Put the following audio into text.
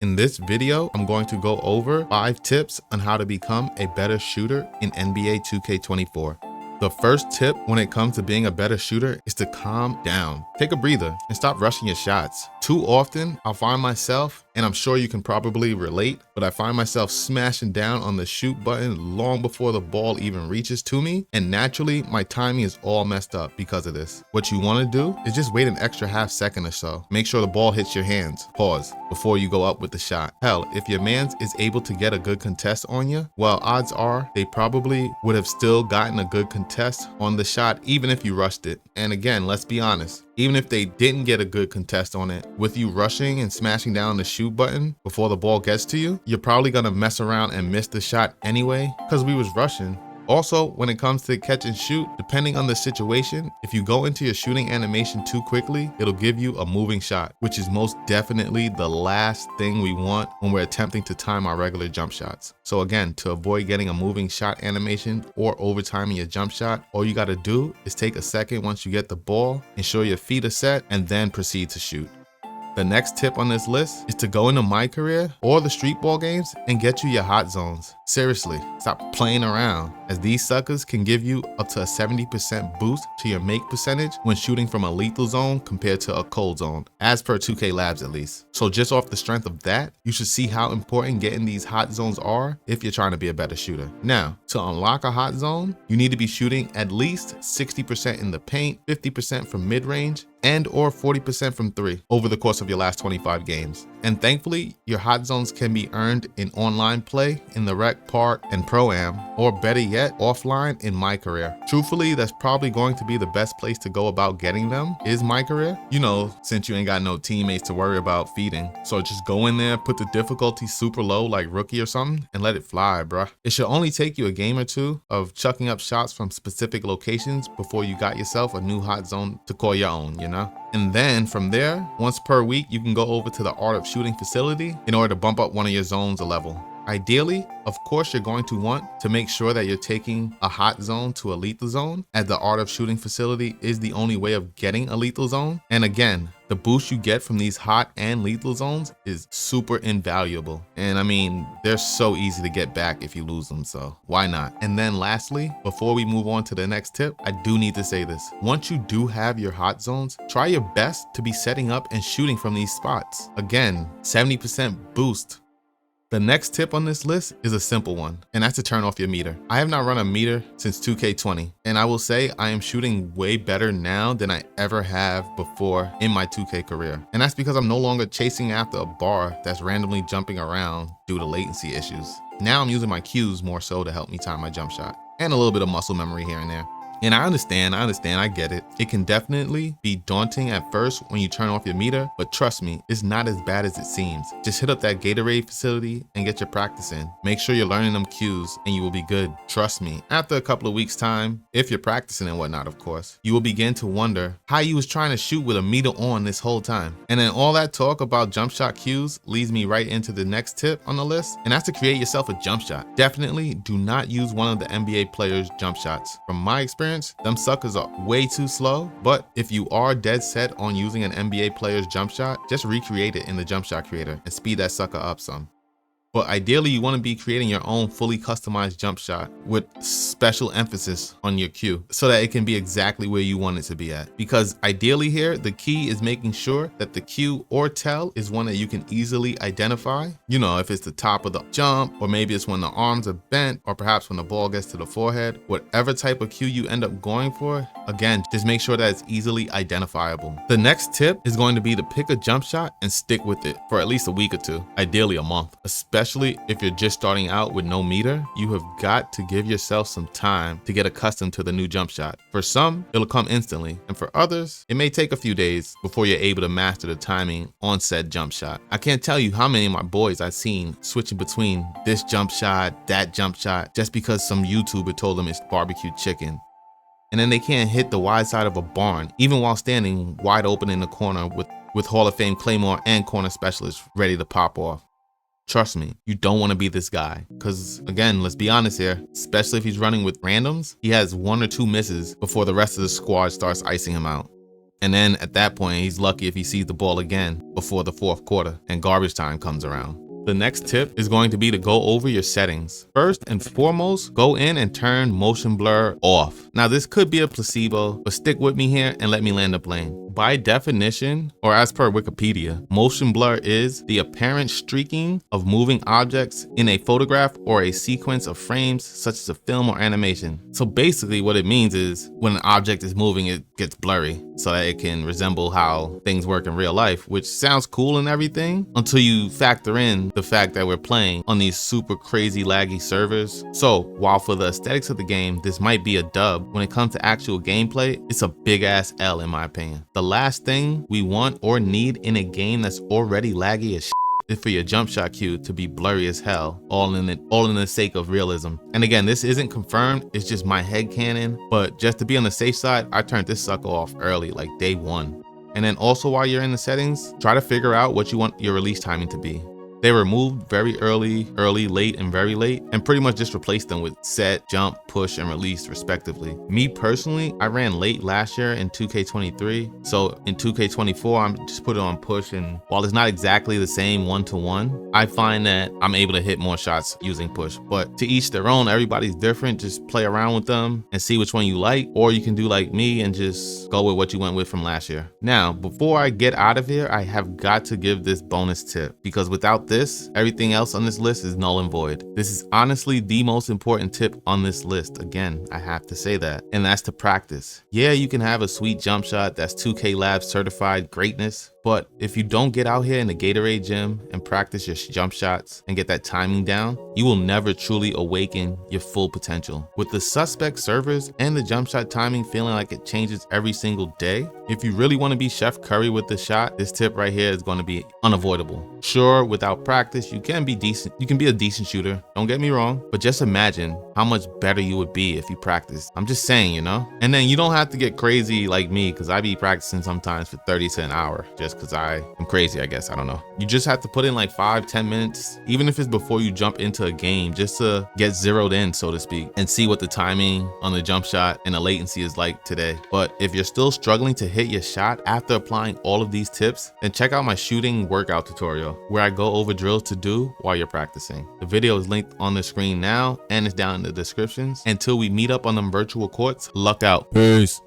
In this video, I'm going to go over 5 tips on how to become a better shooter in NBA 2K24. The first tip when it comes to being a better shooter is to calm down. Take a breather and stop rushing your shots. Too often, I'll find myself, and I'm sure you can probably relate, but I find myself smashing down on the shoot button long before the ball even reaches to me, and naturally, my timing is all messed up because of this. What you want to do is just wait an extra half second or so. Make sure the ball hits your hands. Pause before you go up with the shot. Hell, if your man is able to get a good contest on you, well, odds are they probably would have still gotten a good contest on the shot even if you rushed it. And again, let's be honest, even if they didn't get a good contest on it, with you rushing and smashing down the shoot button before the ball gets to you, you're probably gonna mess around and miss the shot anyway because we was rushing. Also, when it comes to catch and shoot, depending on the situation, if you go into your shooting animation too quickly, it'll give you a moving shot, which is most definitely the last thing we want when we're attempting to time our regular jump shots. So again, to avoid getting a moving shot animation or overtiming your jump shot, all you gotta do is take a second once you get the ball, ensure your feet are set, and then proceed to shoot. The next tip on this list is to go into My Career or the street ball games and get you your hot zones. Seriously, stop playing around, as these suckers can give you up to a 70% boost to your make percentage when shooting from a lethal zone compared to a cold zone, as per 2K Labs at least. So just off the strength of that, you should see how important getting these hot zones are if you're trying to be a better shooter. Now, to unlock a hot zone, you need to be shooting at least 60% in the paint, 50% from mid-range, and or 40% from 3 over the course of your last 25 games. And thankfully, your hot zones can be earned in online play in the Rec, Park, and Pro-Am, or better yet, offline in My Career. Truthfully, that's probably going to be the best place to go about getting them is My Career. You know, since you ain't got no teammates to worry about feeding. So just go in there, put the difficulty super low like rookie or something, and let it fly, bruh. It should only take you a game or two of chucking up shots from specific locations before you got yourself a new hot zone to call your own, you know? And then from there, once per week, you can go over to the Art of Shooting facility in order to bump up one of your zones a level. Ideally, of course, you're going to want to make sure that you're taking a hot zone to a lethal zone, as the Art of Shooting facility is the only way of getting a lethal zone. And again, the boost you get from these hot and lethal zones is super invaluable. And I mean, they're so easy to get back if you lose them, so why not? And then lastly, before we move on to the next tip, I do need to say this. Once you do have your hot zones, try your best to be setting up and shooting from these spots. Again, 70% boost. The next tip on this list is a simple one, and that's to turn off your meter. I have not run a meter since 2K20, and I will say I am shooting way better now than I ever have before in my 2K career. And that's because I'm no longer chasing after a bar that's randomly jumping around due to latency issues. Now I'm using my cues more so to help me time my jump shot, and a little bit of muscle memory here and there. And I understand, I get it. It can definitely be daunting at first when you turn off your meter, but trust me, it's not as bad as it seems. Just hit up that Gatorade facility and get your practice in. Make sure you're learning them cues and you will be good. Trust me. After a couple of weeks time, if you're practicing and whatnot, of course, you will begin to wonder how you was trying to shoot with a meter on this whole time. And then all that talk about jump shot cues leads me right into the next tip on the list, and that's to create yourself a jump shot. Definitely do not use one of the NBA players' jump shots. From my experience, them suckers are way too slow, but if you are dead set on using an NBA player's jump shot, just recreate it in the jump shot creator and speed that sucker up some. But ideally, you want to be creating your own fully customized jump shot with special emphasis on your cue so that it can be exactly where you want it to be at. Because ideally here, the key is making sure that the cue or tell is one that you can easily identify. You know, if it's the top of the jump, or maybe it's when the arms are bent, or perhaps when the ball gets to the forehead. Whatever type of cue you end up going for, again, just make sure that it's easily identifiable. The next tip is going to be to pick a jump shot and stick with it for at least a week or two, ideally a month. Especially if you're just starting out with no meter, you have got to give yourself some time to get accustomed to the new jump shot. For some, it'll come instantly, and for others, it may take a few days before you're able to master the timing on said jump shot. I can't tell you how many of my boys I've seen switching between this jump shot, that jump shot, just because some YouTuber told them it's barbecue chicken. And then they can't hit the wide side of a barn, even while standing wide open in the corner with Hall of Fame Claymore and corner specialists ready to pop off. Trust me, you don't want to be this guy. Because again, let's be honest here, especially if he's running with randoms, he has 1 or 2 misses before the rest of the squad starts icing him out. And then at that point, he's lucky if he sees the ball again before the fourth quarter and garbage time comes around. The next tip is going to be to go over your settings. First and foremost, go in and turn motion blur off. Now this could be a placebo, but stick with me here and let me land the plane. By definition, or as per Wikipedia, motion blur is the apparent streaking of moving objects in a photograph or a sequence of frames such as a film or animation. So basically what it means is when an object is moving, it gets blurry so that it can resemble how things work in real life, which sounds cool and everything until you factor in the fact that we're playing on these super crazy laggy servers. So while for the aesthetics of the game, this might be a dub, when it comes to actual gameplay, it's a big ass L in my opinion. The last thing we want or need in a game that's already laggy as shit is for your jump shot cue to be blurry as hell, all in the sake of realism. And again, this isn't confirmed, it's just my headcanon, but just to be on the safe side, I turned this sucker off early, like day 1. And then also while you're in the settings, try to figure out what you want your release timing to be. They were moved very early, late, and very late, and pretty much just replaced them with set, jump, push, and release respectively. Me personally, I ran late last year in 2K23, so in 2K24, I'm just put it on push, and while it's not exactly the same one-to-one, I find that I'm able to hit more shots using push. But to each their own, everybody's different. Just play around with them and see which one you like, or you can do like me and just go with what you went with from last year. Now, before I get out of here, I have got to give this bonus tip, because without this, everything else on this list is null and void. This is honestly the most important tip on this list. Again, I have to say that, and that's to practice. Yeah, you can have a sweet jump shot that's 2K Lab certified greatness, but if you don't get out here in the Gatorade gym and practice your jump shots and get that timing down, you will never truly awaken your full potential. With the suspect servers and the jump shot timing feeling like it changes every single day, if you really want to be Chef Curry with the shot, this tip right here is going to be unavoidable. Sure, without practice, you can be decent. You can be a decent shooter, don't get me wrong, but just imagine how much better you would be if you practice. I'm just saying, you know? And then you don't have to get crazy like me, because I be practicing sometimes for 30 to an hour just because I am crazy, I guess. I don't know. You just have to put in like 5-10 minutes, even if it's before you jump into a game, just to get zeroed in, so to speak, and see what the timing on the jump shot and the latency is like today. But if you're still struggling to hit your shot after applying all of these tips, then check out my shooting workout tutorial where I go over drills to do while you're practicing. The video is linked on the screen now and it's down in the descriptions. Until we meet up on them virtual courts, luck out. Peace.